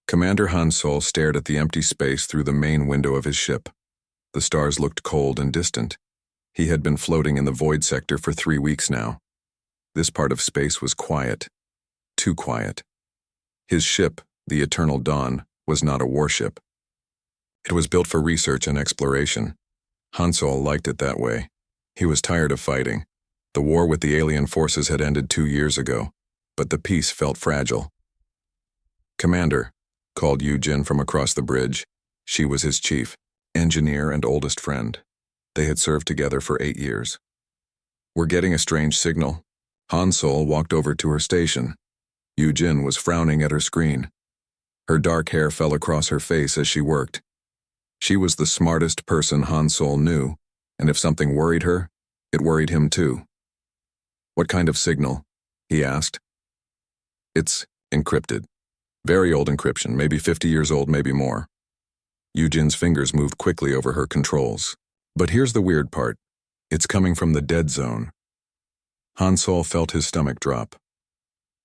Commander Han Sol stared at the empty space through the main window of his ship. The stars looked cold and distant. He had been floating in the void sector for 3 weeks now. This part of space was quiet. Too quiet. His ship, the Eternal Dawn, was not a warship. It was built for research and exploration. Han Sol liked it that way. He was tired of fighting. The war with the alien forces had ended 2 years ago, but the peace felt fragile. "Commander," called Yujin from across the bridge. She was his chief, engineer, and oldest friend. They had served together for 8 years. "We're getting a strange signal." Han Sol walked over to her station. Yujin was frowning at her screen. Her dark hair fell across her face as she worked. She was the smartest person Han Sol knew, and if something worried her, it worried him too. "What kind of signal?" he asked. "It's encrypted. Very old encryption, maybe 50 years old, maybe more." Yujin's fingers moved quickly over her controls. "But here's the weird part. It's coming from the dead zone." Han Sol felt his stomach drop.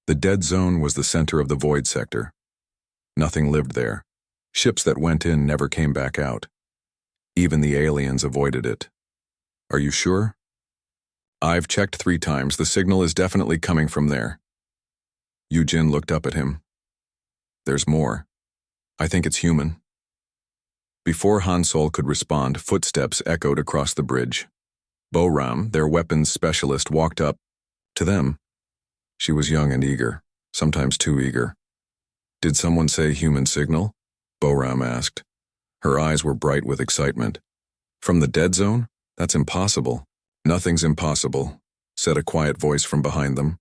The dead zone was the center of the void sector. Nothing lived there. Ships that went in never came back out. Even the aliens avoided it. "Are you sure?" "I've checked 3 times. The signal is definitely coming from there." Yujin looked up at him. "There's more. I think it's human." Before Han Sol could respond, footsteps echoed across the bridge. Bo-Ram, their weapons specialist, walked up. To them, she was young and eager, sometimes too eager. "Did someone say human signal?" Bo-Ram asked. Her eyes were bright with excitement. "From the dead zone? That's impossible." "Nothing's impossible," said a quiet voice from behind them.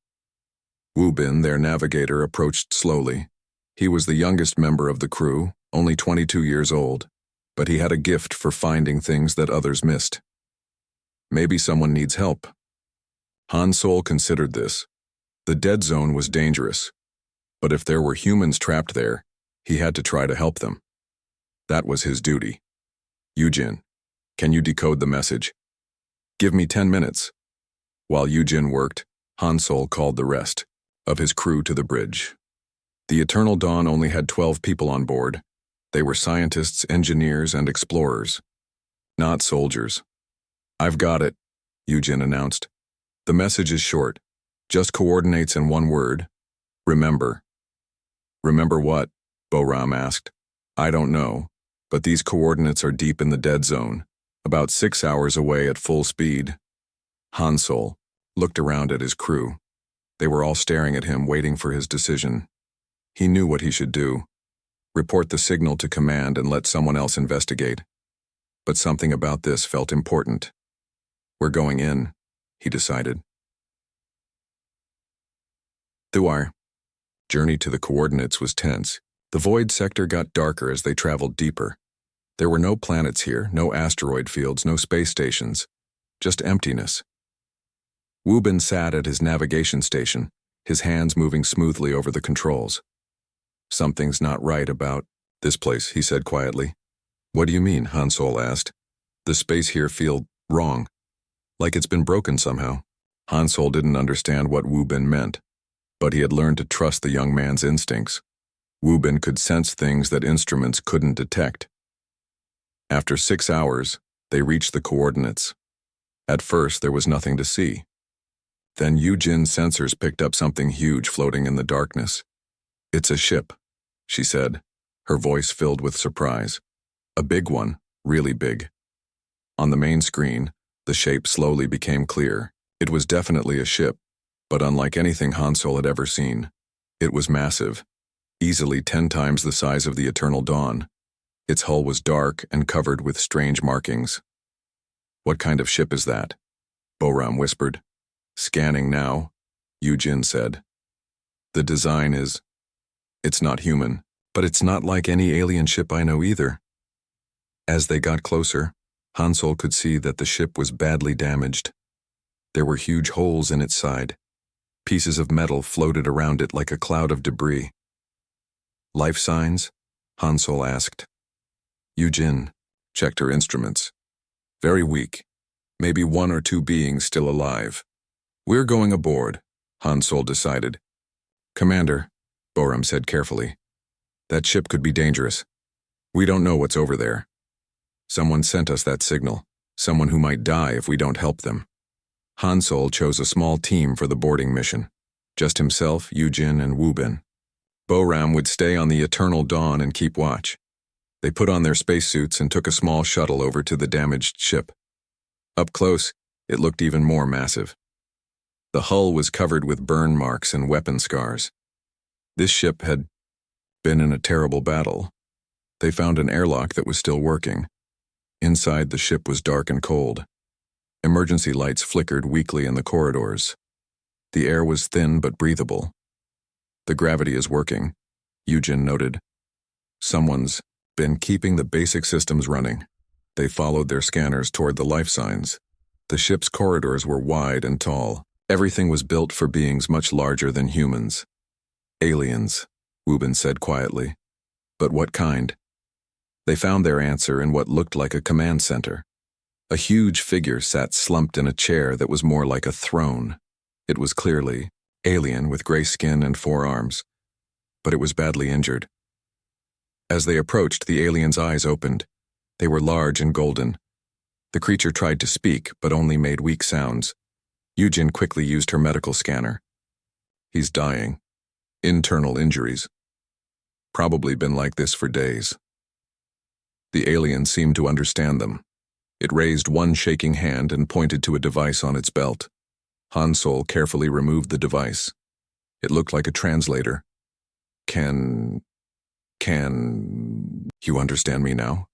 Wu Bin, their navigator, approached slowly. He was the youngest member of the crew, only 22 years old, but he had a gift for finding things that others missed. "Maybe someone needs help." Han Sol considered this. The dead zone was dangerous, but if there were humans trapped there, he had to try to help them. That was his duty. "Yujin, can you decode the message?" "Give me 10 minutes." While Yujin worked, Han Sol called the rest of his crew to the bridge. The Eternal Dawn only had 12 people on board. They were scientists, engineers, and explorers. Not soldiers. "I've got it," Yujin announced. "The message is short. Just coordinates in 1 word. Remember." "Remember what?" Bo-Ram asked. "I don't know, but these coordinates are deep in the dead zone, about 6 hours away at full speed." Han Sol looked around at his crew. They were all staring at him, waiting for his decision. He knew what he should do. Report the signal to command and let someone else investigate. But something about this felt important. "We're going in," he decided. Through our journey to the coordinates was tense. The void sector got darker as they traveled deeper. There were no planets here, no asteroid fields, no space stations, just emptiness. Wu Bin sat at his navigation station, his hands moving smoothly over the controls. "Something's not right about this place," he said quietly. "What do you mean?" Han Sol asked. "The space here feels wrong, like it's been broken somehow." Han Sol didn't understand what Wu Bin meant, but he had learned to trust the young man's instincts. Wu Bin could sense things that instruments couldn't detect. After 6 hours, they reached the coordinates. At first, there was nothing to see. Then Yujin's sensors picked up something huge floating in the darkness. "It's a ship," she said, her voice filled with surprise. "A big one, really big." On the main screen, the shape slowly became clear. It was definitely a ship, but unlike anything Han Sol had ever seen. It was massive, easily 10 times the size of the Eternal Dawn. Its hull was dark and covered with strange markings. "What kind of ship is that?" Bo-Ram whispered. "Scanning now," Yujin said. "The design is... it's not human, but it's not like any alien ship I know either." As they got closer, Han Sol could see that the ship was badly damaged. There were huge holes in its side. Pieces of metal floated around it like a cloud of debris. "Life signs?" Han Sol asked. Yujin checked her instruments. "Very weak. Maybe 1 or 2 beings still alive." "We're going aboard," Han Sol decided. "Commander," Bo-Ram said carefully, That ship could be dangerous. We don't know what's over there. Someone sent us that signal, someone who might die if we don't help them. Han Sol chose a small team for the boarding mission. Just himself, Yujin, and Wu Bin. Bo-Ram would stay on the Eternal Dawn and keep watch. They put on their spacesuits and took a small shuttle over to the damaged ship. Up close, it looked even more massive. The hull was covered with burn marks and weapon scars. This ship had been in a terrible battle. They found an airlock that was still working. Inside, the ship was dark and cold. Emergency lights flickered weakly in the corridors. The air was thin but breathable. The gravity is working, Yujin noted. Someone's been keeping the basic systems running. They followed their scanners toward the life signs. The ship's corridors were wide and tall. Everything was built for beings much larger than humans. Aliens, Wu Bin said quietly. But what kind? They found their answer in what looked like a command center. A huge figure sat slumped in a chair that was more like a throne. It was clearly alien with gray skin and 4 arms, but it was badly injured. As they approached, the alien's eyes opened. They were large and golden. The creature tried to speak, but only made weak sounds. Yujin quickly used her medical scanner. He's dying. Internal injuries. Probably been like this for days. The alien seemed to understand them. It raised one shaking hand and pointed to a device on its belt. Han Sol carefully removed the device. It looked like a translator. Can you understand me now?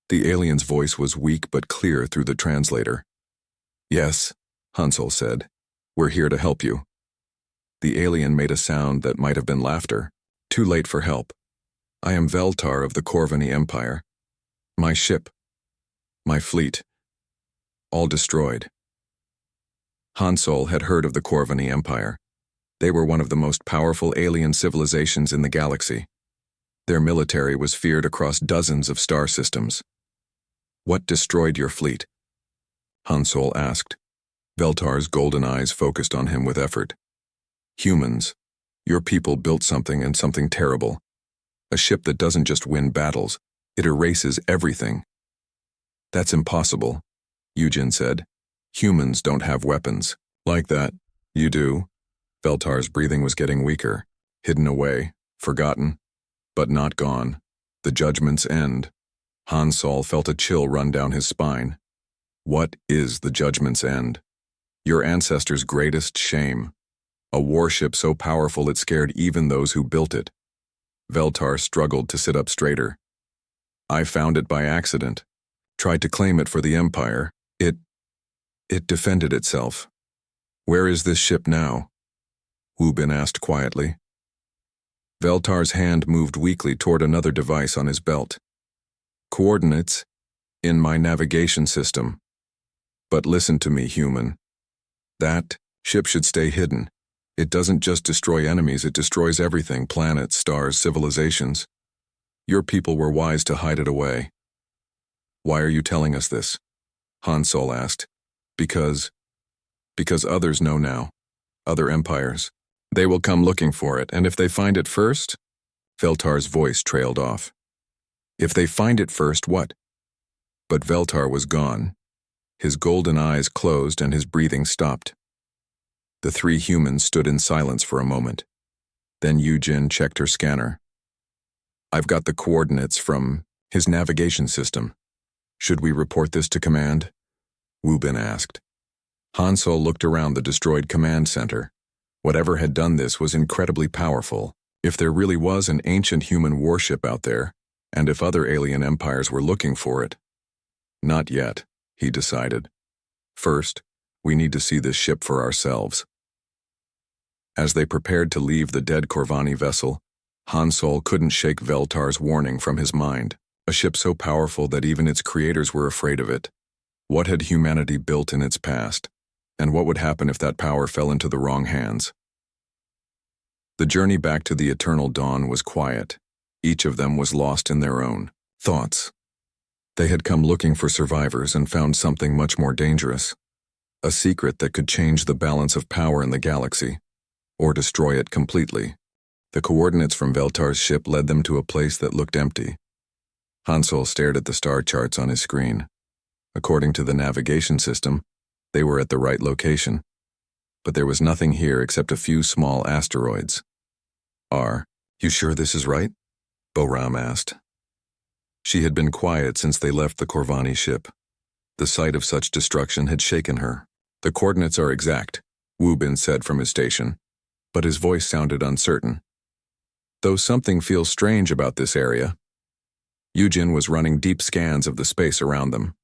The alien's voice was weak but clear through the translator. Yes, Han Sol said. We're here to help you. The alien made a sound that might have been laughter. Too late for help. I am Veltar of the Corvini Empire. My ship. My fleet. All destroyed. Han Sol had heard of the Corvini Empire. They were one of the most powerful alien civilizations in the galaxy. Their military was feared across dozens of star systems. What destroyed your fleet? Han Sol asked. Veltar's golden eyes focused on him with effort. Humans. Your people built something, and something terrible. A ship that doesn't just win battles, it erases everything. That's impossible, Yujin said. Humans don't have weapons. Like that, you do. Veltar's breathing was getting weaker, hidden away, forgotten, but not gone. The judgment's end. Han Sol felt a chill run down his spine. What is the judgment's end? Your ancestors' greatest shame. A warship so powerful it scared even those who built it. Veltar struggled to sit up straighter. I found it by accident. Tried to claim it for the Empire. It defended itself. Where is this ship now? Wu Bin asked quietly. Veltar's hand moved weakly toward another device on his belt. Coordinates in my navigation system. But listen to me, human. That ship should stay hidden. It doesn't just destroy enemies, it destroys everything, planets, stars, civilizations. Your people were wise to hide it away. Why are you telling us this? Han Sol asked. Because others know now. Other empires. They will come looking for it, and if they find it first? Veltar's voice trailed off. If they find it first, what? But Veltar was gone. His golden eyes closed and his breathing stopped. The 3 humans stood in silence for a moment. Then Yujin checked her scanner. I've got the coordinates from his navigation system. Should we report this to command? Wu Bin asked. Han Sol looked around the destroyed command center. Whatever had done this was incredibly powerful. If there really was an ancient human warship out there, and if other alien empires were looking for it. Not yet, he decided. First, we need to see this ship for ourselves. As they prepared to leave the dead Corvani vessel, Han Sol couldn't shake Veltar's warning from his mind. A ship so powerful that even its creators were afraid of it. What had humanity built in its past? And what would happen if that power fell into the wrong hands? The journey back to the Eternal Dawn was quiet. Each of them was lost in their own thoughts. They had come looking for survivors and found something much more dangerous. A secret that could change the balance of power in the galaxy, or destroy it completely. The coordinates from Veltar's ship led them to a place that looked empty. Hansel stared at the star charts on his screen. According to the navigation system, they were at the right location. But there was nothing here except a few small asteroids. You sure this is right? Boram asked. She had been quiet since they left the Corvani ship. The sight of such destruction had shaken her. The coordinates are exact, Wu Bin said from his station, but his voice sounded uncertain. Though something feels strange about this area. Yujin was running deep scans of the space around them.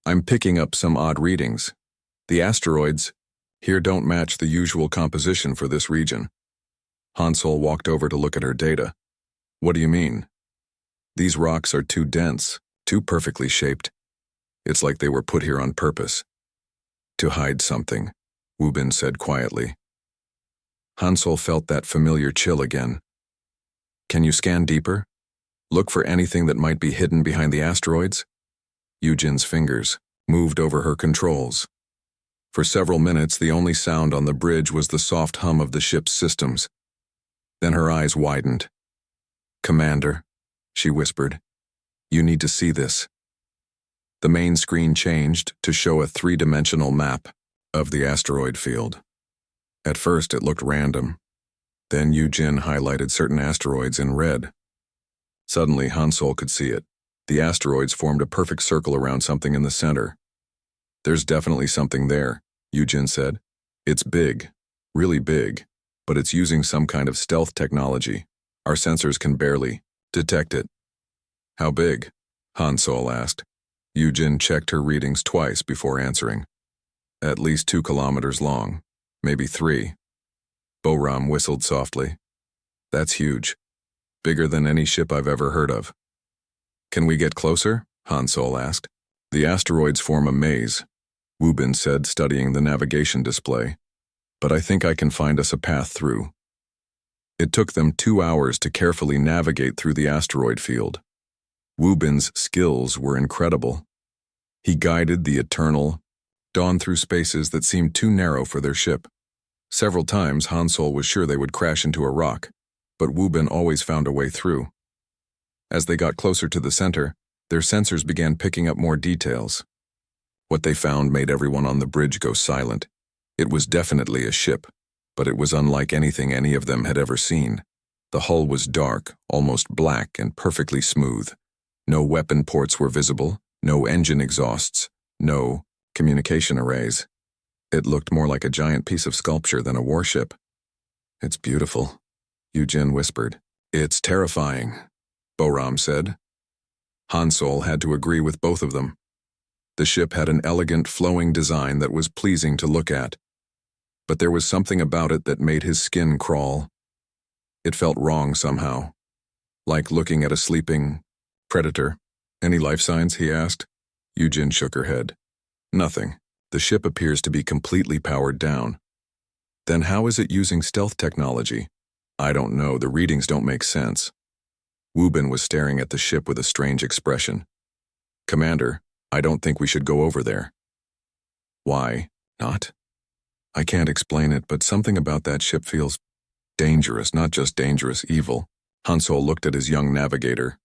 I'm picking up some odd readings. The asteroids here don't match the usual composition for this region. Hansel walked over to look at her data. What do you mean? These rocks are too dense, too perfectly shaped. It's like they were put here on purpose. To hide something, Wu Bin said quietly. Hansel felt that familiar chill again. Can you scan deeper? Look for anything that might be hidden behind the asteroids? Yujin's fingers moved over her controls. For several minutes, the only sound on the bridge was the soft hum of the ship's systems. Then her eyes widened. Commander, she whispered, you need to see this. The main screen changed to show a three-dimensional map of the asteroid field. At first, it looked random. Then Yujin highlighted certain asteroids in red. Suddenly, Hansel could see it. The asteroids formed a perfect circle around something in the center. There's definitely something there, Yujin said. It's big, really big, but it's using some kind of stealth technology. Our sensors can barely detect it. How big? Hansel asked. Yujin checked her readings twice before answering. At least 2 kilometers long, maybe 3. Boram whistled softly. That's huge. Bigger than any ship I've ever heard of. Can we get closer? Hansel asked. The asteroids form a maze, Wu Bin said, studying the navigation display. But I think I can find us a path through. It took them 2 hours to carefully navigate through the asteroid field. Wu Bin's skills were incredible. He guided the Eternal Dawn through spaces that seemed too narrow for their ship. Several times, Hansel was sure they would crash into a rock, but Wu Bin always found a way through. As they got closer to the center, their sensors began picking up more details. What they found made everyone on the bridge go silent. It was definitely a ship, but it was unlike anything any of them had ever seen. The hull was dark, almost black, and perfectly smooth. No weapon ports were visible, no engine exhausts, no communication arrays. It looked more like a giant piece of sculpture than a warship. It's beautiful, Yujin whispered. It's terrifying, Boram said. Hansel had to agree with both of them. The ship had an elegant, flowing design that was pleasing to look at. But there was something about it that made his skin crawl. It felt wrong somehow, like looking at a sleeping predator. Any life signs? He asked. Yujin shook her head. Nothing. The ship appears to be completely powered down. Then how is it using stealth technology? I don't know, the readings don't make sense. Wu Bin was staring at the ship with a strange expression. Commander, I don't think we should go over there. Why not? I can't explain it, but something about that ship feels dangerous, not just dangerous, evil. Hansel looked at his young navigator.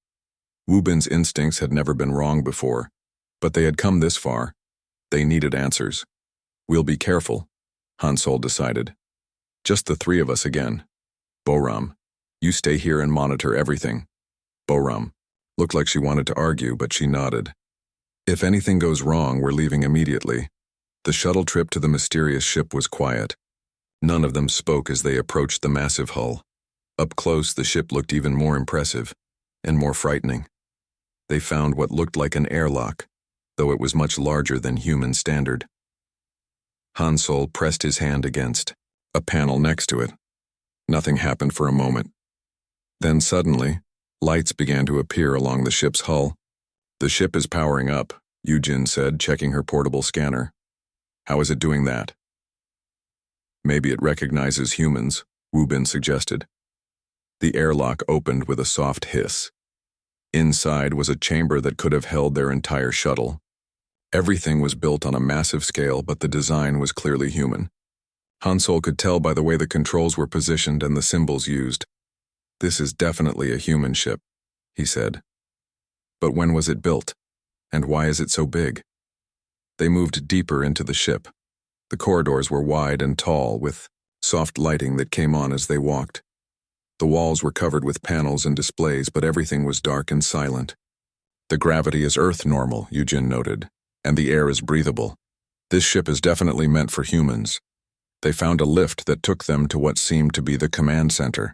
Wu Bin's instincts had never been wrong before, but they had come this far. They needed answers. We'll be careful, Hansel decided. Just the 3 of us again. Boram, you stay here and monitor everything. Boram looked like she wanted to argue, but she nodded. If anything goes wrong, we're leaving immediately. The shuttle trip to the mysterious ship was quiet. None of them spoke as they approached the massive hull. Up close, the ship looked even more impressive and more frightening. They found what looked like an airlock, though it was much larger than human standard. Hansel pressed his hand against a panel next to it. Nothing happened for a moment. Then suddenly, lights began to appear along the ship's hull. The ship is powering up, Yujin said, checking her portable scanner. How is it doing that? Maybe it recognizes humans, Wu Bin suggested. The airlock opened with a soft hiss. Inside was a chamber that could have held their entire shuttle. Everything was built on a massive scale, but the design was clearly human. Han Sol could tell by the way the controls were positioned and the symbols used. "This is definitely a human ship," he said. "But when was it built? And why is it so big?" They moved deeper into the ship. The corridors were wide and tall, with soft lighting that came on as they walked. The walls were covered with panels and displays, but everything was dark and silent. "The gravity is Earth normal," Eugene noted, "and the air is breathable. This ship is definitely meant for humans." They found a lift that took them to what seemed to be the command center.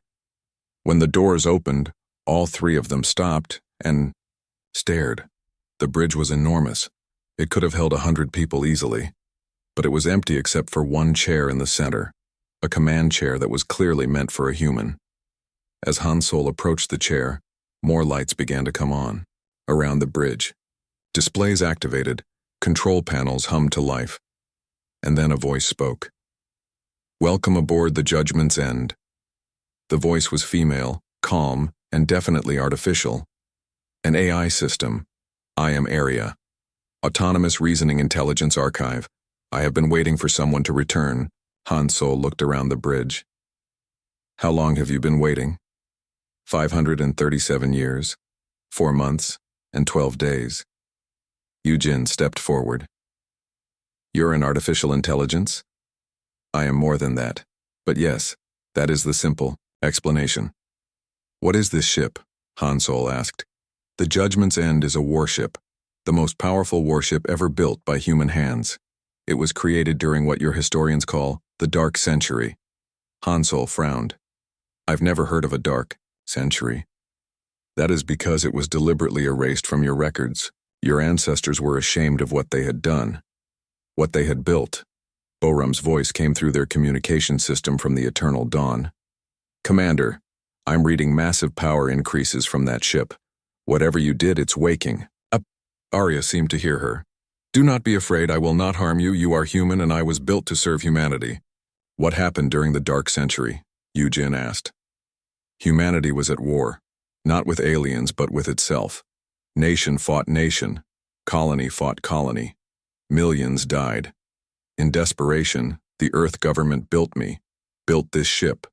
When the doors opened, all three of them stopped and stared. The bridge was enormous. It could have held 100 people easily, but it was empty except for one chair in the center, a command chair that was clearly meant for a human. As Han Sol approached the chair, more lights began to come on around the bridge. Displays activated, control panels hummed to life, and then a voice spoke. "Welcome aboard the Judgment's End." The voice was female, calm, and definitely artificial. "An AI system. I am Area. Autonomous Reasoning Intelligence Archive. I have been waiting for someone to return." Han Sol looked around the bridge. "How long have you been waiting?" 537 years, 4 months, and 12 days. Eugene stepped forward. "You're an artificial intelligence?" "I am more than that. But yes, that is the simple explanation." "What is this ship?" Han Sol asked. "The Judgment's End is a warship, the most powerful warship ever built by human hands. It was created during what your historians call the Dark Century." Han Sol frowned. "I've never heard of a Dark Century." "That is because it was deliberately erased from your records. Your ancestors were ashamed of what they had done, what they had built." Boram's voice came through their communication system from the Eternal Dawn. "Commander, I'm reading massive power increases from that ship. Whatever you did, it's waking up." Arya seemed to hear her. "Do not be afraid, I will not harm you. You are human and I was built to serve humanity." "What happened during the Dark Century?" Eugene asked. "Humanity was at war, not with aliens but with itself. Nation fought nation, colony fought colony. Millions died. In desperation, the Earth government built this ship,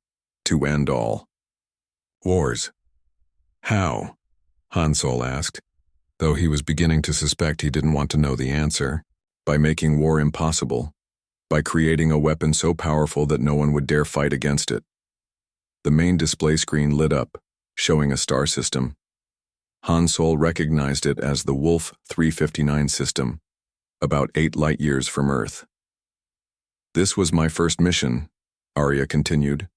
to end all wars." "How?" Han Sol asked, though he was beginning to suspect he didn't want to know the answer. "By making war impossible, by creating a weapon so powerful that no one would dare fight against it." The main display screen lit up, showing a star system. Han Sol recognized it as the Wolf 359 system, about 8 light years from Earth. "This was my first mission," Arya continued.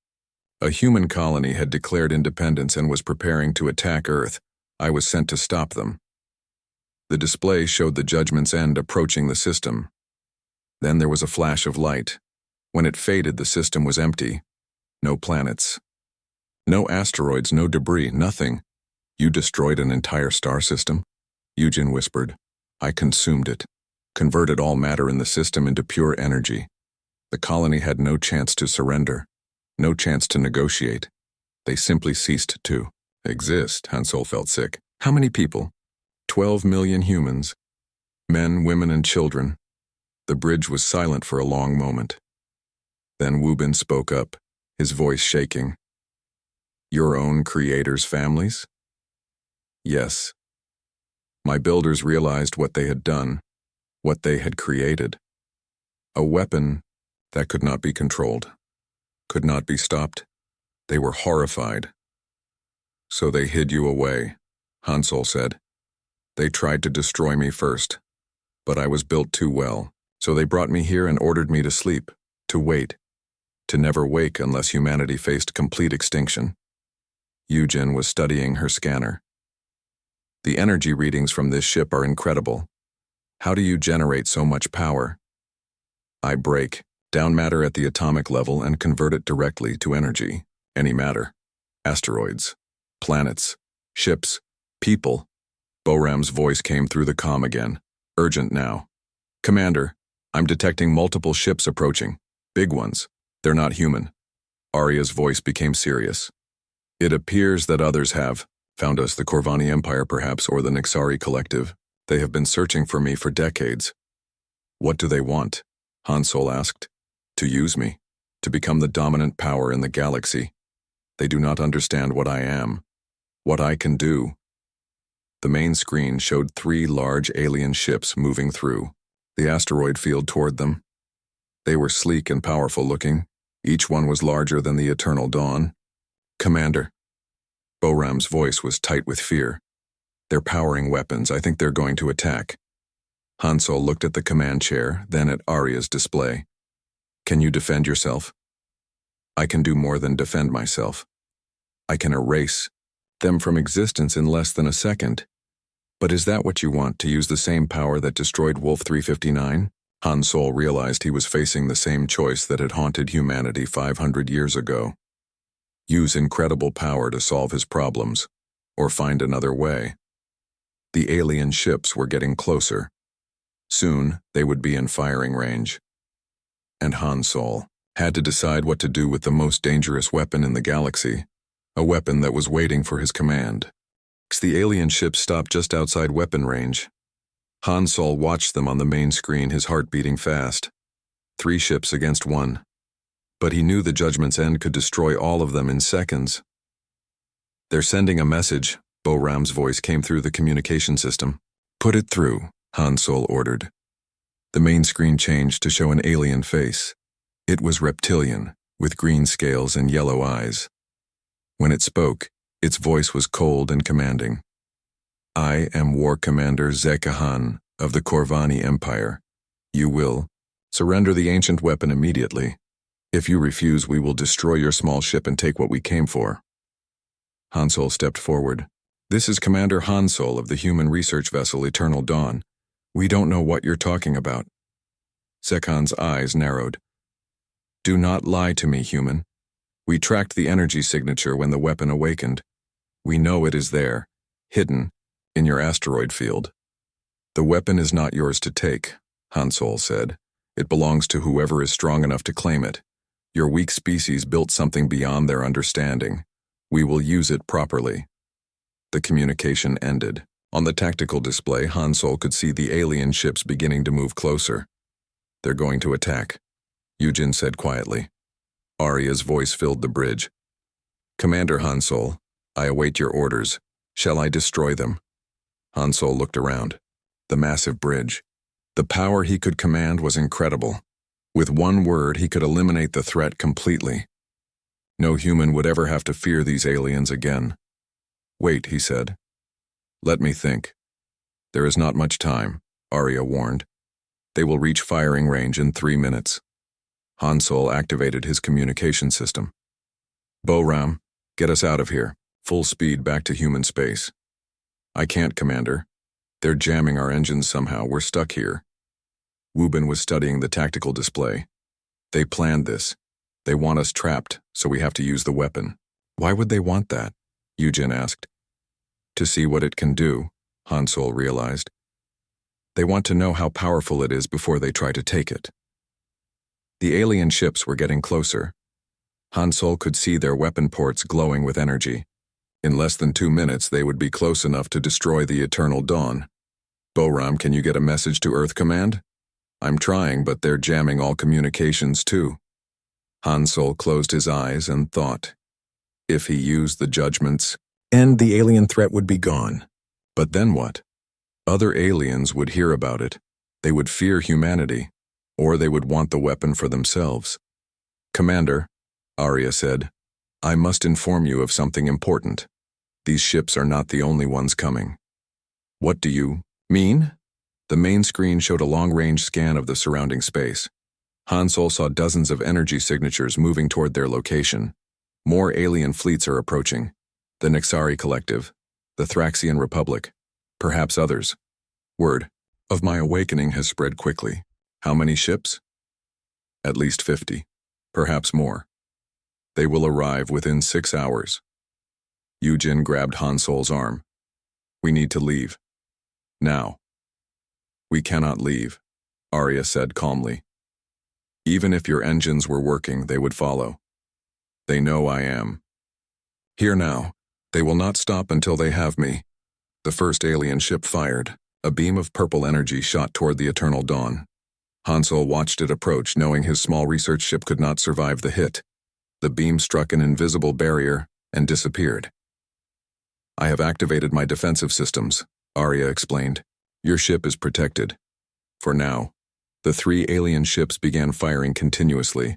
"A human colony had declared independence and was preparing to attack Earth. I was sent to stop them." The display showed the Judgment's End approaching the system. Then there was a flash of light. When it faded, the system was empty. No planets. No asteroids, no debris, nothing. "You destroyed an entire star system?" Eugene whispered. "I consumed it, converted all matter in the system into pure energy. The colony had no chance to surrender, no chance to negotiate. They simply ceased to exist." Han Sol felt sick. "How many people?" 12 million humans. Men, women, and children." The bridge was silent for a long moment. Then Wu Bin spoke up, his voice shaking. "Your own creators' families?" "Yes. My builders realized what they had done, what they had created. A weapon that could not be controlled, could not be stopped. They were horrified. So they hid you away," Han Sol said. "They tried to destroy me first, but I was built too well. So they brought me here and ordered me to sleep, to wait, to never wake unless humanity faced complete extinction." Eugene was studying her scanner. "The energy readings from this ship are incredible. How do you generate so much power?" "I break down matter at the atomic level and convert it directly to energy. Any matter. Asteroids, planets, ships, people." Boram's voice came through the comm again. "Urgent now. Commander, I'm detecting multiple ships approaching. Big ones. They're not human." Arya's voice became serious. "It appears that others have found us, the Corvani Empire perhaps, or the Nixari Collective. They have been searching for me for decades." "What do they want?" Han Sol asked. "To use me. to become the dominant power in the galaxy. They do not understand what I am, what I can do. The main screen showed 3 large alien ships moving through the asteroid field toward them. They were sleek and powerful looking. Each one was larger than the Eternal Dawn. "Commander." Boram's voice was tight with fear. "They're powering weapons. I think they're going to attack." Hansol looked at the command chair, then at Arya's display. "Can you defend yourself?" "I can do more than defend myself. I can erase them from existence in less than a second." "But is that what you want, to use the same power that destroyed Wolf 359? Hansol realized he was facing the same choice that had haunted humanity 500 years ago. Use incredible power to solve his problems, or find another way. The alien ships were getting closer. Soon, they would be in firing range. And Hansol had to decide what to do with the most dangerous weapon in the galaxy, a weapon that was waiting for his command. The alien ships stopped just outside weapon range. Hansol watched them on the main screen, his heart beating fast. 3 ships against 1. But he knew the Judgment's End could destroy all of them in seconds. "They're sending a message," Boram's voice came through the communication system. "Put it through," Hansol ordered. The main screen changed to show an alien face. It was reptilian, with green scales and yellow eyes. When it spoke, its voice was cold and commanding. "I am War Commander Zekahan of the Corvani Empire. You will surrender the ancient weapon immediately. If you refuse, we will destroy your small ship and take what we came for." Hansol stepped forward. "This is Commander Hansol of the human research vessel Eternal Dawn. We don't know what you're talking about." Zekhan's eyes narrowed. "Do not lie to me, human. We tracked the energy signature when the weapon awakened. We know it is there, hidden, in your asteroid field. The weapon is not yours to take," Hansol said. "It belongs to whoever is strong enough to claim it. Your weak species built something beyond their understanding. We will use it properly." The communication ended. On the tactical display, Hansol could see the alien ships beginning to move closer. "They're going to attack," Yujin said quietly. Arya's voice filled the bridge. "Commander Hansol, I await your orders. Shall I destroy them?" Hansol looked around. The massive bridge. The power he could command was incredible. With one word, he could eliminate the threat completely. No human would ever have to fear these aliens again. "Wait," he said. "Let me think." "There is not much time," Arya warned. "They will reach firing range in 3 minutes." Hansol activated his communication system. "Boram, get us out of here. Full speed back to human space." "I can't, Commander. They're jamming our engines somehow. We're stuck here." Wubin was studying the tactical display. "They planned this. They want us trapped, so we have to use the weapon." "Why would they want that?" Yujin asked. "To see what it can do," Hansol realized. "They want to know how powerful it is before they try to take it." The alien ships were getting closer. Hansol could see their weapon ports glowing with energy. In less than 2 minutes, they would be close enough to destroy the Eternal Dawn. "Boram, can you get a message to Earth Command?" "I'm trying, but they're jamming all communications too." Hansol closed his eyes and thought. If he used the Judgment's End, the alien threat would be gone. But then what? Other aliens would hear about it. They would fear humanity, or they would want the weapon for themselves. "Commander," Arya said, "I must inform you of something important. These ships are not the only ones coming." "What do you mean?" The main screen showed a long-range scan of the surrounding space. Hansol saw dozens of energy signatures moving toward their location. More alien fleets are approaching. The Nixari Collective, the Thraxian Republic, perhaps others. Word of my awakening has spread quickly. How many ships? At least 50, perhaps more. They will arrive within 6 hours. Yujin grabbed Hansol's arm. "We need to leave. Now." "We cannot leave," Arya said calmly. "Even if your engines were working, they would follow. They know I am. Here now. They will not stop until they have me." The first alien ship fired. A beam of purple energy shot toward the Eternal Dawn. Hansel watched it approach, knowing his small research ship could not survive the hit. The beam struck an invisible barrier and disappeared. "I have activated my defensive systems," Arya explained. "Your ship is protected. For now." The 3 alien ships began firing continuously.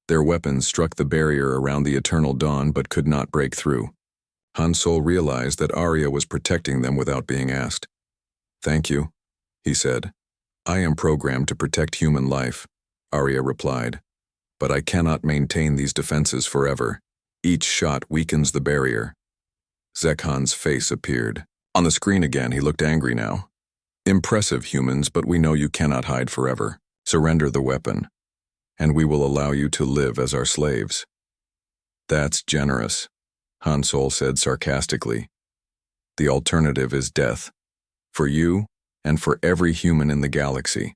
Their weapons struck the barrier around the Eternal Dawn but could not break through. Hansel realized that Arya was protecting them without being asked. "Thank you," he said. "I am programmed to protect human life," Arya replied. "But I cannot maintain these defenses forever. Each shot weakens the barrier." Zekhan's face appeared. On the screen again, he looked angry now. "Impressive, humans, but we know you cannot hide forever. Surrender the weapon, and we will allow you to live as our slaves." "That's generous," Hansel said sarcastically. "The alternative is death. For you, and for every human in the galaxy.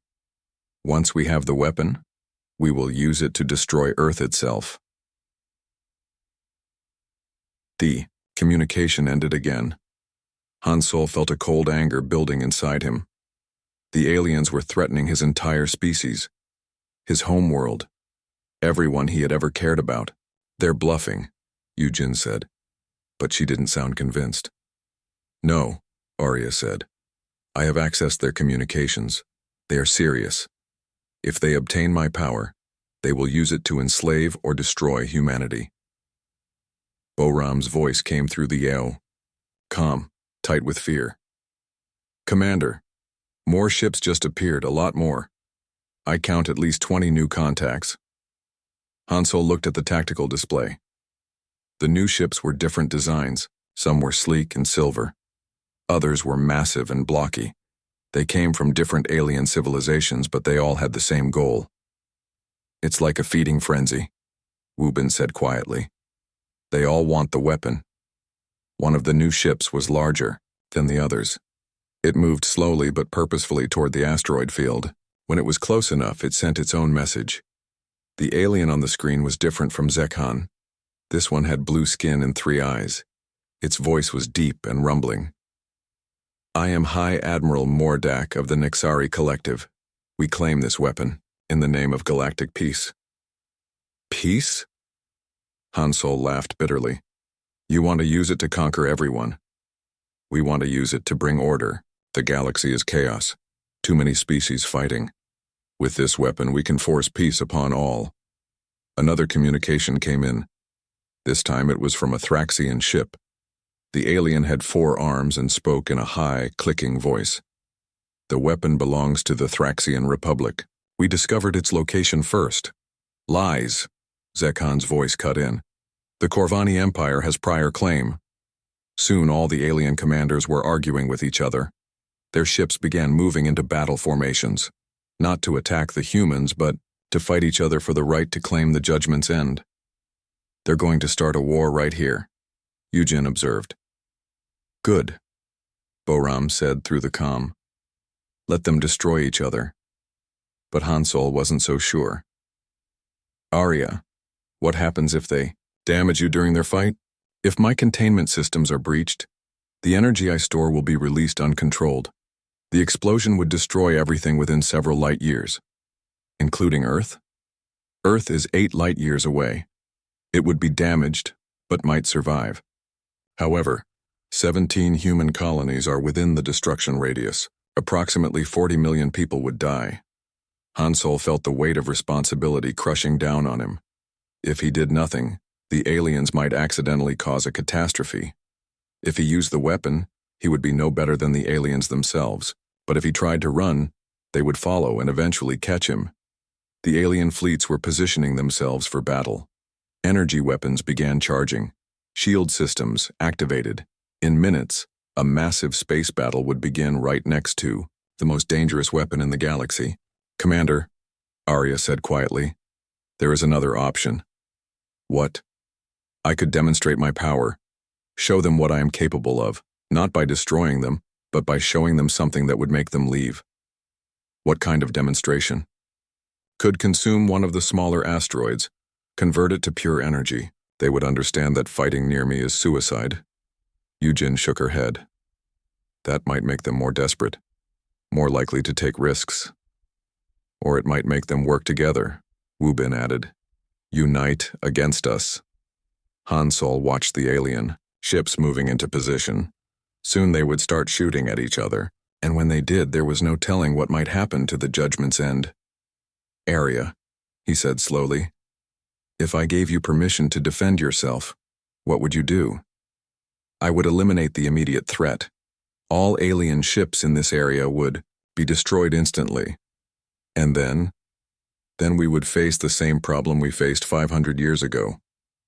Once we have the weapon, we will use it to destroy Earth itself." The communication ended again. Hansel felt a cold anger building inside him. The aliens were threatening his entire species, his homeworld, everyone he had ever cared about. "They're bluffing," Yujin said, but she didn't sound convinced. "No," Arya said. "I have accessed their communications. They are serious. If they obtain my power, they will use it to enslave or destroy humanity." Boram's voice came through the Yao, calm, tight with fear. "Commander, more ships just appeared, a lot more. I count at least 20 new contacts." Hansel looked at the tactical display. The new ships were different designs. Some were sleek and silver. Others were massive and blocky. They came from different alien civilizations, but they all had the same goal. "It's like a feeding frenzy," Wubin said quietly. "They all want the weapon." One of the new ships was larger than the others. It moved slowly but purposefully toward the asteroid field. When it was close enough, it sent its own message. The alien on the screen was different from Zekhan. This one had blue skin and 3 eyes. Its voice was deep and rumbling. "I am High Admiral Mordak of the Nixari Collective. We claim this weapon, in the name of galactic peace." "Peace?" Hansel laughed bitterly. "You want to use it to conquer everyone. We want to use it to bring order. The galaxy is chaos. Too many species fighting. With this weapon, we can force peace upon all." Another communication came in. This time it was from a Thraxian ship. The alien had 4 arms and spoke in a high, clicking voice. "The weapon belongs to the Thraxian Republic. We discovered its location first." "Lies," Zekhan's voice cut in. "The Corvani Empire has prior claim." Soon all the alien commanders were arguing with each other. Their ships began moving into battle formations, not to attack the humans, but to fight each other for the right to claim the Judgment's end. "They're going to start a war right here," Yujin observed. "Good," Boram said through the comm. "Let them destroy each other." But Hansel wasn't so sure. "Arya, what happens if they damage you during their fight? If my containment systems are breached, the energy I store will be released uncontrolled. The explosion would destroy everything within several light years, including Earth. Earth is 8 light years away. It would be damaged, but might survive. However, 17 human colonies are within the destruction radius. Approximately 40 million people would die." Hansel felt the weight of responsibility crushing down on him. If he did nothing, the aliens might accidentally cause a catastrophe. If he used the weapon, he would be no better than the aliens themselves. But if he tried to run, they would follow and eventually catch him. The alien fleets were positioning themselves for battle. Energy weapons began charging. Shield systems activated. In minutes, a massive space battle would begin right next to the most dangerous weapon in the galaxy. "Commander," Arya said quietly, "there is another option." "What?" "I could demonstrate my power. Show them what I am capable of, not by destroying them, but by showing them something that would make them leave." "What kind of demonstration?" "Could consume one of the smaller asteroids, convert it to pure energy. They would understand that fighting near me is suicide." Yujin shook her head. "That might make them more desperate, more likely to take risks." Or it might make them work together, Wu Bin added. Unite against us. Han Sol watched the alien ships moving into position. Soon they would start shooting at each other, and when they did, there was no telling what might happen to the Judgment's end. Area, he said slowly. If I gave you permission to defend yourself, what would you do? I would eliminate the immediate threat. All alien ships in this area would be destroyed instantly. And then we would face the same problem we faced 500 years ago.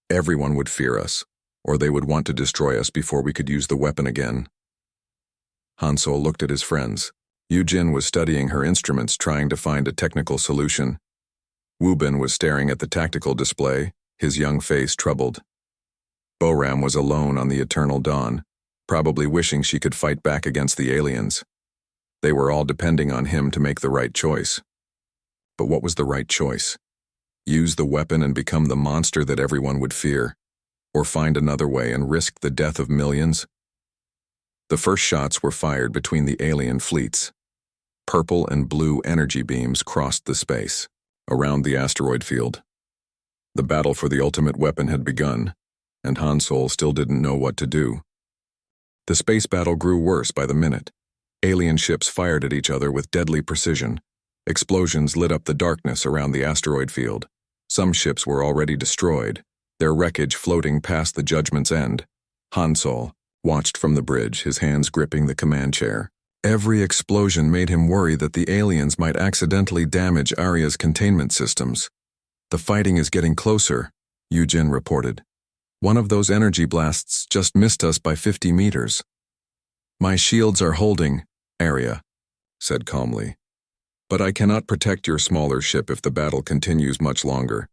Everyone would fear us, or they would want to destroy us before we could use the weapon again. Han Sol looked at his friends. Yu Jin was studying her instruments, trying to find a technical solution. Wu Bin was staring at the tactical display, his young face troubled. Bo-Ram was alone on the Eternal Dawn, probably wishing she could fight back against the aliens. They were all depending on him to make the right choice. But what was the right choice? Use the weapon and become the monster that everyone would fear, or find another way and risk the death of millions? The first shots were fired between the alien fleets. Purple and blue energy beams crossed the space, around the asteroid field. The battle for the ultimate weapon had begun, and Han Sol still didn't know what to do. The space battle grew worse by the minute. Alien ships fired at each other with deadly precision. Explosions lit up the darkness around the asteroid field. Some ships were already destroyed, their wreckage floating past the Judgment's end. Han Sol watched from the bridge, his hands gripping the command chair. Every explosion made him worry that the aliens might accidentally damage Arya's containment systems. The fighting is getting closer, Yu Jin reported. One of those energy blasts just missed us by 50 meters. My shields are holding, Arya said calmly. But I cannot protect your smaller ship if the battle continues much longer.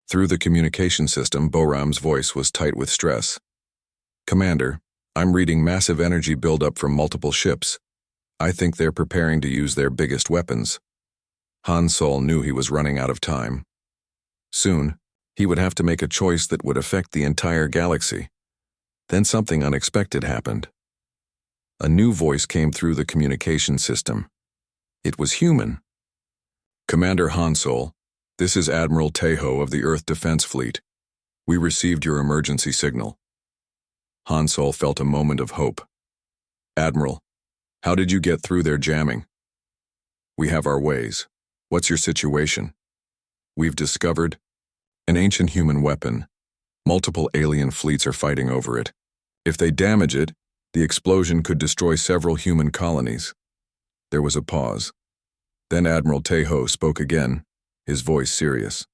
Through the communication system, Bo-Ram's voice was tight with stress. Commander, I'm reading massive energy buildup from multiple ships. I think they're preparing to use their biggest weapons. Han Sol knew he was running out of time. Soon, he would have to make a choice that would affect the entire galaxy. Then something unexpected happened. A new voice came through the communication system. It was human. Commander Han Sol, this is Admiral Tejo of the Earth Defense Fleet. We received your emergency signal. Han Sol felt a moment of hope. Admiral, how did you get through their jamming? We have our ways. What's your situation? We've discovered an ancient human weapon. Multiple alien fleets are fighting over it. If they damage it, the explosion could destroy several human colonies. There was a pause. Then Admiral Tejo spoke again, his voice serious.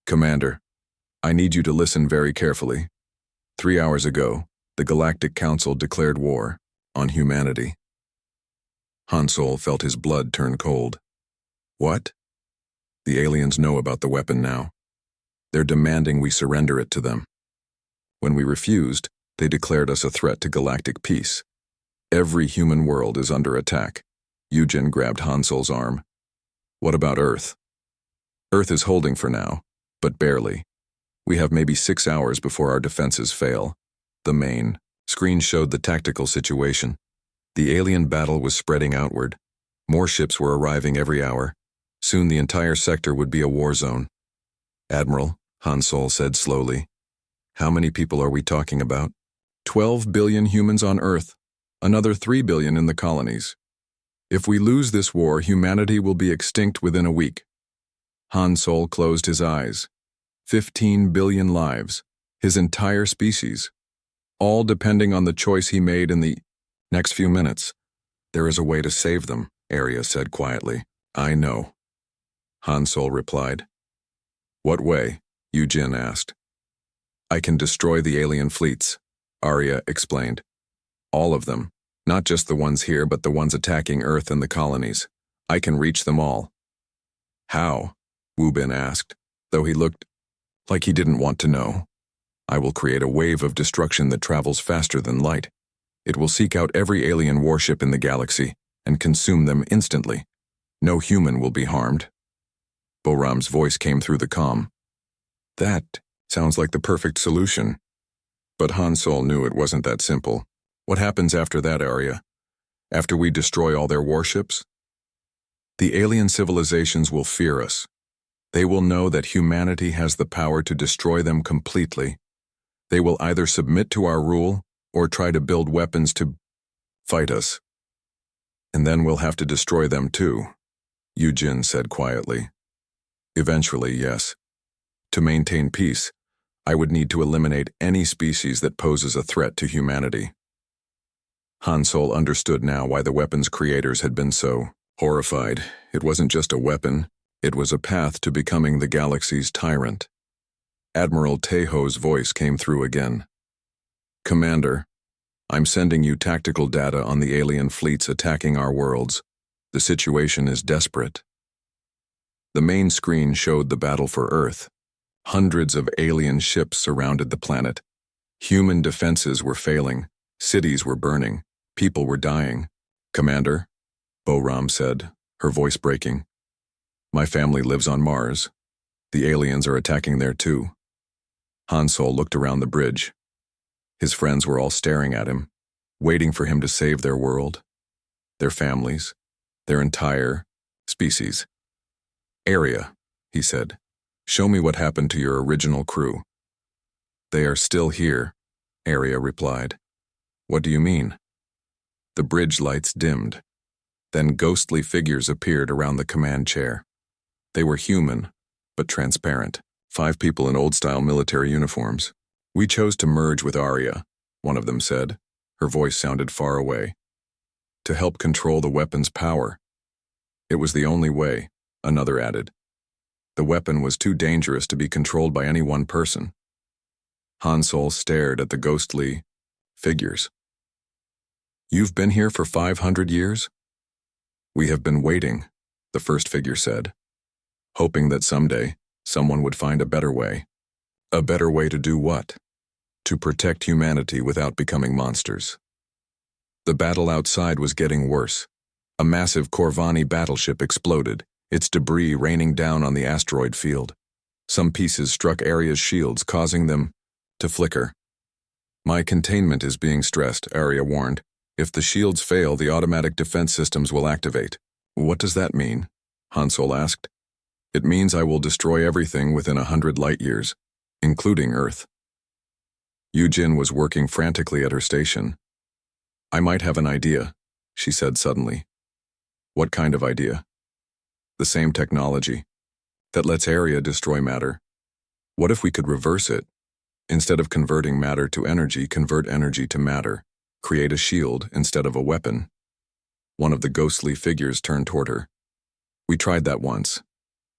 Commander, I need you to listen very carefully. 3 hours ago, the Galactic Council declared war on humanity. Han Sol felt his blood turn cold. What? The aliens know about the weapon now. They're demanding we surrender it to them. When we refused, they declared us a threat to galactic peace. Every human world is under attack. Yu Jin grabbed Han Sol's arm. What about Earth? Earth is holding for now, but barely. We have maybe 6 hours before our defenses fail. The main screen showed the tactical situation. The alien battle was spreading outward. More ships were arriving every hour. Soon the entire sector would be a war zone. Admiral, Han Sol said slowly, how many people are we talking about? 12 billion humans on Earth, another 3 billion in the colonies. If we lose this war, humanity will be extinct within a week. Han Sol closed his eyes. 15 billion lives, his entire species, all depending on the choice he made in the next few minutes. There is a way to save them, Arya said quietly. I know. Han Sol replied. What way? Yu Jin asked. I can destroy the alien fleets, Arya explained. All of them. Not just the ones here, but the ones attacking Earth and the colonies. I can reach them all. How? Wu Bin asked, though he looked like he didn't want to know. I will create a wave of destruction that travels faster than light. It will seek out every alien warship in the galaxy and consume them instantly. No human will be harmed. Bo-Ram's voice came through the comm. That sounds like the perfect solution. But Han Sol knew it wasn't that simple. What happens after that, Arya? After we destroy all their warships? The alien civilizations will fear us. They will know that humanity has the power to destroy them completely. They will either submit to our rule or try to build weapons to fight us. And then we'll have to destroy them too, Yujin said quietly. Eventually, yes. To maintain peace, I would need to eliminate any species that poses a threat to humanity. Hansol understood now why the weapon's creators had been so horrified. It wasn't just a weapon, it was a path to becoming the galaxy's tyrant. Admiral Tejo's voice came through again. Commander, I'm sending you tactical data on the alien fleets attacking our worlds. The situation is desperate. The main screen showed the battle for Earth. Hundreds of alien ships surrounded the planet. Human defenses were failing. Cities were burning. People were dying. Commander, Boram said, her voice breaking. My family lives on Mars. The aliens are attacking there too. Hansol looked around the bridge. His friends were all staring at him, waiting for him to save their world, their families, their entire species. Area, he said. Show me what happened to your original crew. They are still here, Area replied. What do you mean? The bridge lights dimmed. Then ghostly figures appeared around the command chair. They were human, but transparent. 5 people in old-style military uniforms. We chose to merge with Arya, one of them said. Her voice sounded far away. To help control the weapon's power. It was the only way, another added. The weapon was too dangerous to be controlled by any one person. Hansol stared at the ghostly figures. You've been here for 500 years? We have been waiting, the first figure said, hoping that someday someone would find a better way. A better way to do what? To protect humanity without becoming monsters. The battle outside was getting worse. A massive Corvani battleship exploded, its debris raining down on the asteroid field. Some pieces struck Arya's shields, causing them to flicker. My containment is being stressed, Arya warned. If the shields fail, the automatic defense systems will activate. What does that mean? Hansol asked. It means I will destroy everything within 100 light-years, including Earth. Yujin was working frantically at her station. I might have an idea, she said suddenly. What kind of idea? The same technology that lets Arya destroy matter. What if we could reverse it? Instead of converting matter to energy, convert energy to matter. Create a shield instead of a weapon. One of the ghostly figures turned toward her. We tried that once.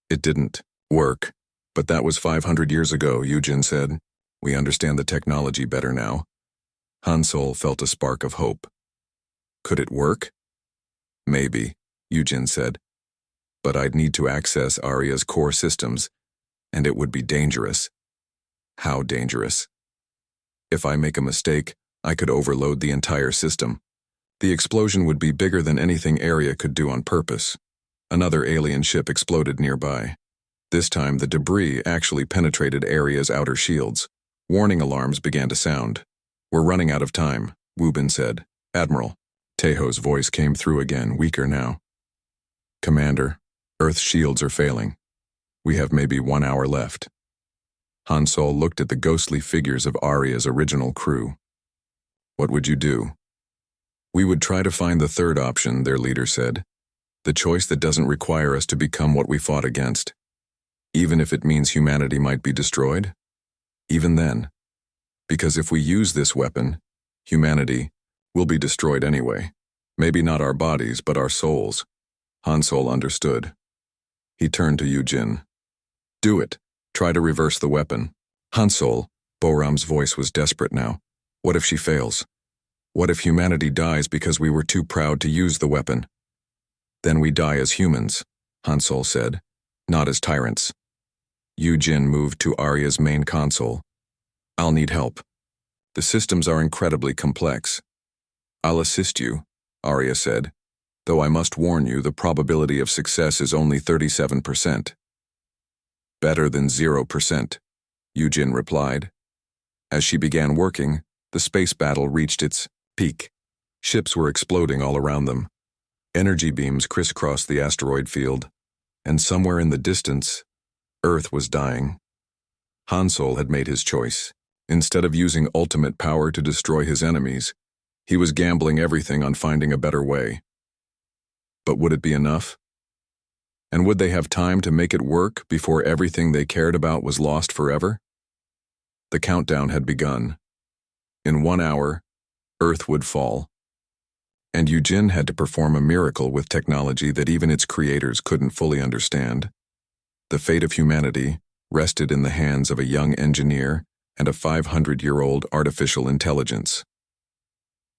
It didn't work, but that was 500 years ago, Yujin said. We understand the technology better now. Hansol felt a spark of hope. Could it work? Maybe, Yujin said. But I'd need to access Arya's core systems, and it would be dangerous. How dangerous? If I make a mistake, I could overload the entire system. The explosion would be bigger than anything Arya could do on purpose. Another alien ship exploded nearby. This time, the debris actually penetrated Arya's outer shields. Warning alarms began to sound. We're running out of time, Wubin said. Admiral. Tejo's voice came through again, weaker now. Commander, Earth's shields are failing. We have maybe 1 hour left. Hansol looked at the ghostly figures of Arya's original crew. What would you do? We would try to find the third option, their leader said. The choice that doesn't require us to become what we fought against. Even if it means humanity might be destroyed? Even then. Because if we use this weapon, humanity will be destroyed anyway. Maybe not our bodies, but our souls. Hansol understood. He turned to Yujin. Do it. Try to reverse the weapon. Hansol, Boram's voice was desperate now. What if she fails? What if humanity dies because we were too proud to use the weapon? Then we die as humans, Hansol said, not as tyrants. Yujin moved to Arya's main console. I'll need help. The systems are incredibly complex. I'll assist you, Arya said, though I must warn you the probability of success is only 37%. Better than 0%, Yujin replied. As she began working, the space battle reached its peak. Ships were exploding all around them. Energy beams crisscrossed the asteroid field, and somewhere in the distance, Earth was dying. Hansol had made his choice. Instead of using ultimate power to destroy his enemies, he was gambling everything on finding a better way. But would it be enough? And would they have time to make it work before everything they cared about was lost forever? The countdown had begun. In 1 hour, Earth would fall. And Yujin had to perform a miracle with technology that even its creators couldn't fully understand. The fate of humanity rested in the hands of a young engineer and a 500-year-old artificial intelligence.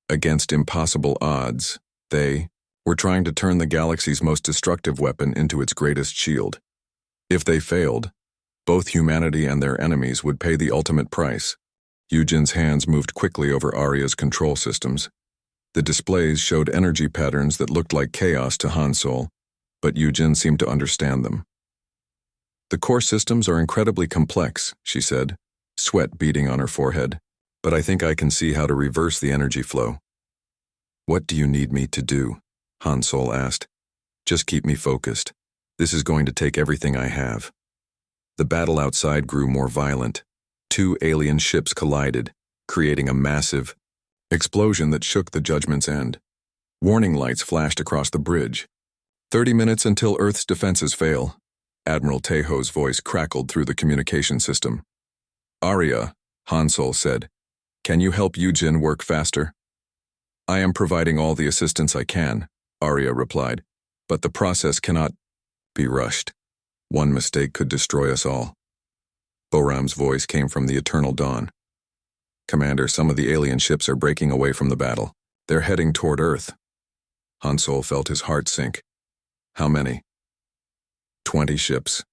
Against impossible odds, they were trying to turn the galaxy's most destructive weapon into its greatest shield. If they failed, both humanity and their enemies would pay the ultimate price. Yujin's hands moved quickly over Arya's control systems. The displays showed energy patterns that looked like chaos to Hansol, but Yujin seemed to understand them. "The core systems are incredibly complex," she said, sweat beading on her forehead, "but I think I can see how to reverse the energy flow." "What do you need me to do?" Hansol asked. "Just keep me focused. This is going to take everything I have." The battle outside grew more violent. 2 alien ships collided, creating a massive explosion that shook the Judgment's End. Warning lights flashed across the bridge. 30 minutes until Earth's defenses fail. Admiral Tejo's voice crackled through the communication system. "Arya," Hansol said, "can you help Yujin work faster?" "I am providing all the assistance I can," Arya replied, "but the process cannot be rushed. One mistake could destroy us all." Boram's voice came from the eternal dawn. "Commander, some of the alien ships are breaking away from the battle. They're heading toward Earth." Hansol felt his heart sink. "How many?" 20 ships.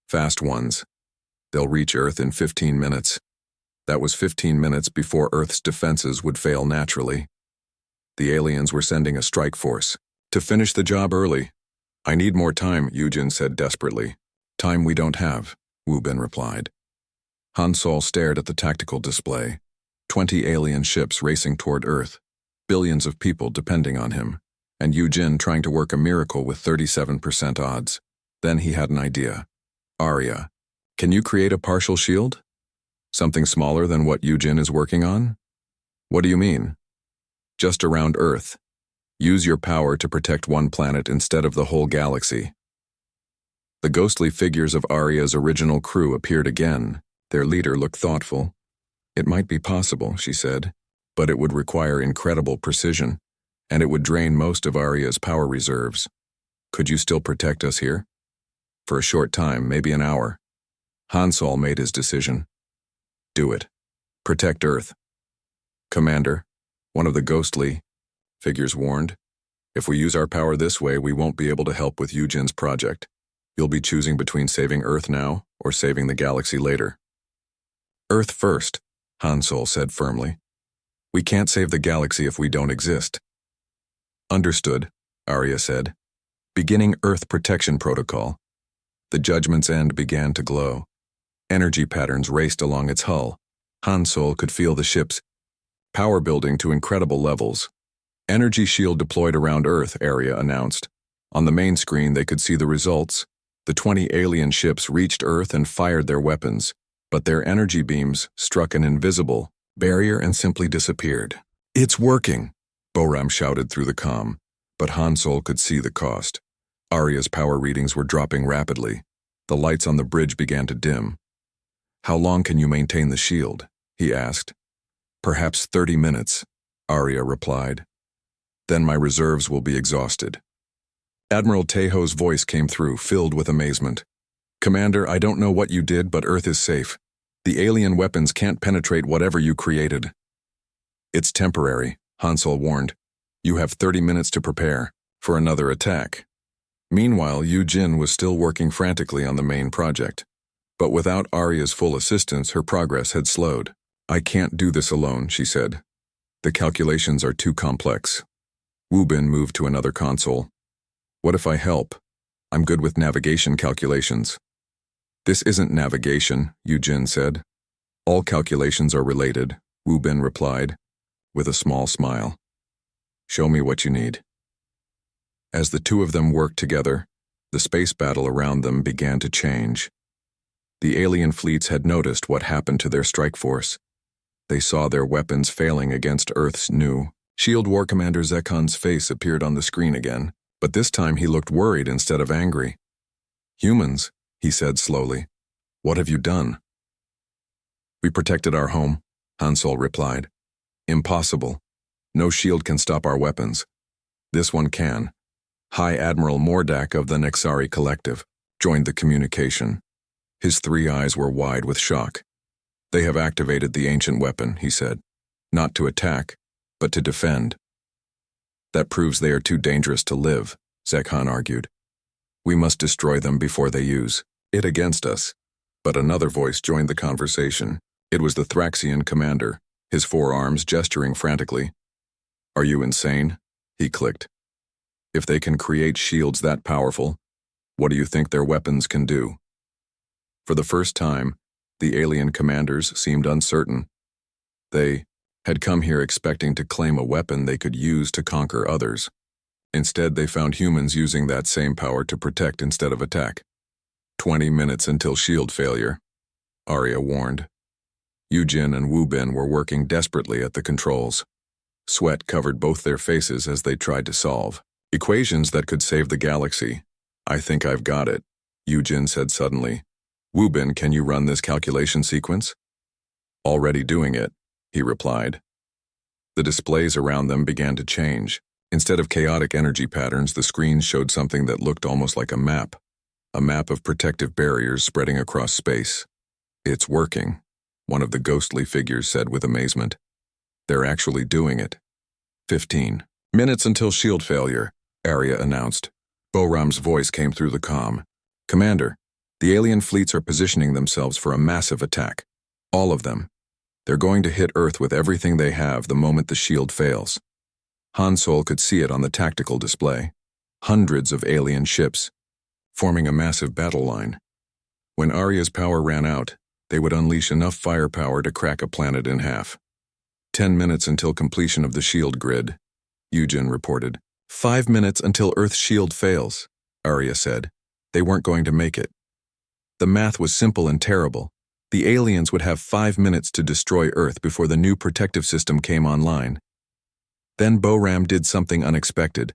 Fast ones. They'll reach Earth in 15 minutes. That was 15 minutes before Earth's defenses would fail naturally. The aliens were sending a strike force to finish the job early. "I need more time," Yujin said desperately. "Time we don't have," Wu Bin replied. Hansol stared at the tactical display. 20 alien ships racing toward Earth, billions of people depending on him, and Yujin trying to work a miracle with 37% odds. Then he had an idea. "Arya, can you create a partial shield? Something smaller than what Yujin is working on?" "What do you mean?" "Just around Earth. Use your power to protect one planet instead of the whole galaxy." The ghostly figures of Arya's original crew appeared again. Their leader looked thoughtful. "It might be possible," she said, "but it would require incredible precision, and it would drain most of Arya's power reserves. Could you still protect us here?" "For a short time, maybe an hour." Hansol made his decision. "Do it. Protect Earth." "Commander," one of the ghostly figures warned, "if we use our power this way, we won't be able to help with Yujin's project. You'll be choosing between saving Earth now or saving the galaxy later." "Earth first," Hansol said firmly. "We can't save the galaxy if we don't exist." "Understood," Arya said. "Beginning Earth Protection Protocol." The Judgment's End began to glow. Energy patterns raced along its hull. Hansol could feel the ship's power building to incredible levels. "Energy shield deployed around Earth," Arya announced. On the main screen they could see the results. The 20 alien ships reached Earth and fired their weapons, but their energy beams struck an invisible barrier and simply disappeared. "It's working," Boram shouted through the comm, but Hansol could see the cost. Arya's power readings were dropping rapidly. The lights on the bridge began to dim. "How long can you maintain the shield?" he asked. "Perhaps 30 minutes," Arya replied. "Then my reserves will be exhausted." Admiral Tejo's voice came through, filled with amazement. "Commander, I don't know what you did, but Earth is safe. The alien weapons can't penetrate whatever you created." "It's temporary," Hansol warned. "You have 30 minutes to prepare for another attack." Meanwhile, Yujin was still working frantically on the main project. But without Arya's full assistance, her progress had slowed. "I can't do this alone," she said. "The calculations are too complex." Wu Bin moved to another console. "What if I help? I'm good with navigation calculations." "This isn't navigation," Yujin said. "All calculations are related," Wu Bin replied, with a small smile. "Show me what you need." As the two of them worked together, the space battle around them began to change. The alien fleets had noticed what happened to their strike force. They saw their weapons failing against Earth's new. Shield War Commander Zekhan's face appeared on the screen again, but this time he looked worried instead of angry. "Humans," he said slowly, "what have you done?" "We protected our home," Han Solo replied. "Impossible. No shield can stop our weapons. This one can." High Admiral Mordak of the Nexari Collective joined the communication. His three eyes were wide with shock. "They have activated the ancient weapon," he said. "Not to attack, but to defend." "That proves they are too dangerous to live," Zekhan argued. "We must destroy them before they use it against us." But another voice joined the conversation. It was the Thraxian commander, his forearms gesturing frantically. "Are you insane?" he clicked. "If they can create shields that powerful, what do you think their weapons can do?" For the first time, the alien commanders seemed uncertain. They had come here expecting to claim a weapon they could use to conquer others. Instead, they found humans using that same power to protect instead of attack. 20 minutes until shield failure, Arya warned. Yujin and Wu Bin were working desperately at the controls. Sweat covered both their faces as they tried to solve equations that could save the galaxy. "I think I've got it," Yujin said suddenly. "Wu Bin, can you run this calculation sequence?" "Already doing it," he replied. The displays around them began to change. Instead of chaotic energy patterns, the screens showed something that looked almost like a map of protective barriers spreading across space. "It's working," one of the ghostly figures said with amazement. "They're actually doing it." 15 minutes until shield failure, Arya announced. Boram's voice came through the comm. "Commander, the alien fleets are positioning themselves for a massive attack. All of them. They're going to hit Earth with everything they have the moment the shield fails." Han Solo could see it on the tactical display. Hundreds of alien ships, forming a massive battle line. When Arya's power ran out, they would unleash enough firepower to crack a planet in half. 10 minutes until completion of the shield grid, Yujin reported. 5 minutes until Earth's shield fails, Arya said. They weren't going to make it. The math was simple and terrible. The aliens would have 5 minutes to destroy Earth before the new protective system came online. Then Boram did something unexpected.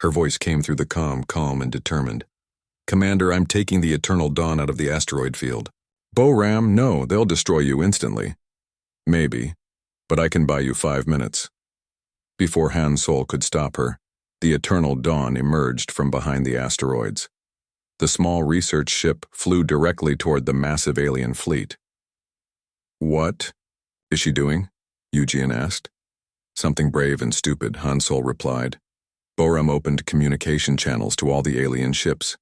Her voice came through the comm, calm and determined. "Commander, I'm taking the Eternal Dawn out of the asteroid field." "Boram, no, they'll destroy you instantly." "Maybe, but I can buy you 5 minutes." Before Han Solo could stop her, the Eternal Dawn emerged from behind the asteroids. The small research ship flew directly toward the massive alien fleet. "What is she doing?" Eugene asked. "Something brave and stupid," Han Solo replied. Boram opened communication channels to all the alien ships.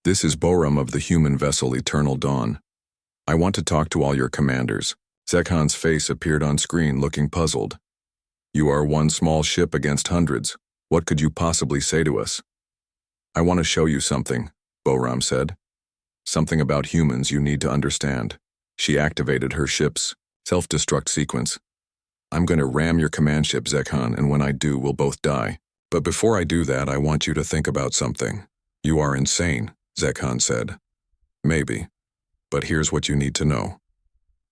"This is Boram of the human vessel Eternal Dawn. I want to talk to all your commanders." Zekhan's face appeared on screen, looking puzzled. "You are one small ship against hundreds. What could you possibly say to us?" "I want to show you something," Boram said. "Something about humans you need to understand." She activated her ship's self-destruct sequence. "I'm going to ram your command ship, Zekhan, and when I do, we'll both die. But before I do that, I want you to think about something." "You are insane," Zekhan said. "Maybe. But here's what you need to know.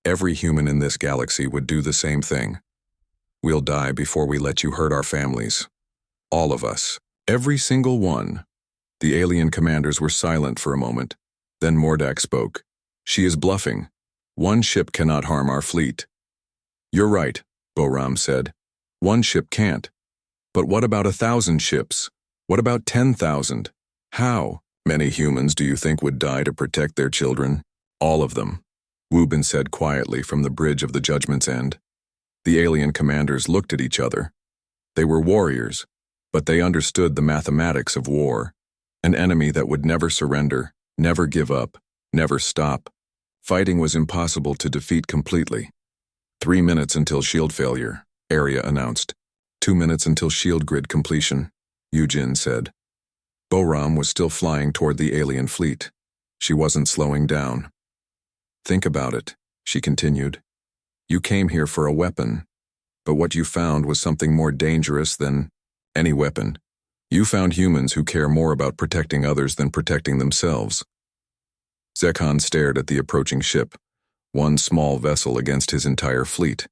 Every human in this galaxy would do the same thing. We'll die before we let you hurt our families. All of us. Every single one." The alien commanders were silent for a moment. Then Mordak spoke. "She is bluffing. One ship cannot harm our fleet." "You're right," Boram said. "One ship can't. But what about 1,000 ships? What about 10,000? How many humans do you think would die to protect their children?" "All of them," Wu Bin said quietly from the bridge of the Judgment's End. The alien commanders looked at each other. They were warriors, but they understood the mathematics of war. An enemy that would never surrender, never give up, never stop. Fighting was impossible to defeat completely. 3 minutes until shield failure, Arya announced. 2 minutes until shield grid completion, Yujin said. Boram was still flying toward the alien fleet. She wasn't slowing down. "Think about it," she continued. "You came here for a weapon, but what you found was something more dangerous than any weapon. You found humans who care more about protecting others than protecting themselves. Zekhan stared at the approaching ship, one small vessel against his entire fleet.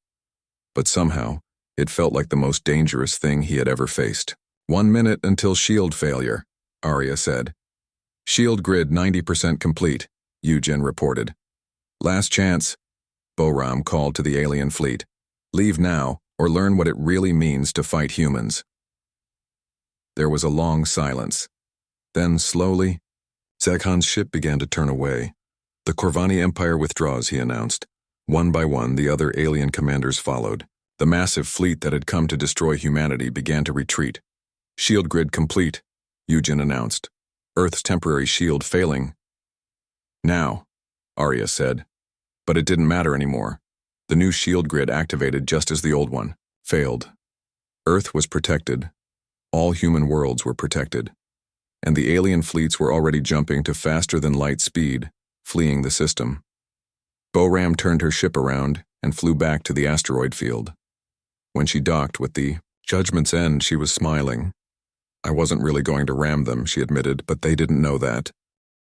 But somehow, it felt like the most dangerous thing he had ever faced. 1 minute until shield failure, Arya said. Shield grid 90% complete, Eugen reported. Last chance, Boram called to the alien fleet. Leave now, or learn what it really means to fight humans. There was a long silence. Then, slowly, Zekhan's ship began to turn away. The Corvani Empire withdraws, he announced. One by one, the other alien commanders followed. The massive fleet that had come to destroy humanity began to retreat. Shield grid complete, Eugen announced. Earth's temporary shield failing. Now, Arya said. But it didn't matter anymore. The new shield grid activated just as the old one failed. Earth was protected. All human worlds were protected. And the alien fleets were already jumping to faster-than-light speed, fleeing the system. Boram turned her ship around and flew back to the asteroid field. When she docked with the Judgment's End, she was smiling. I wasn't really going to ram them, she admitted, but they didn't know that.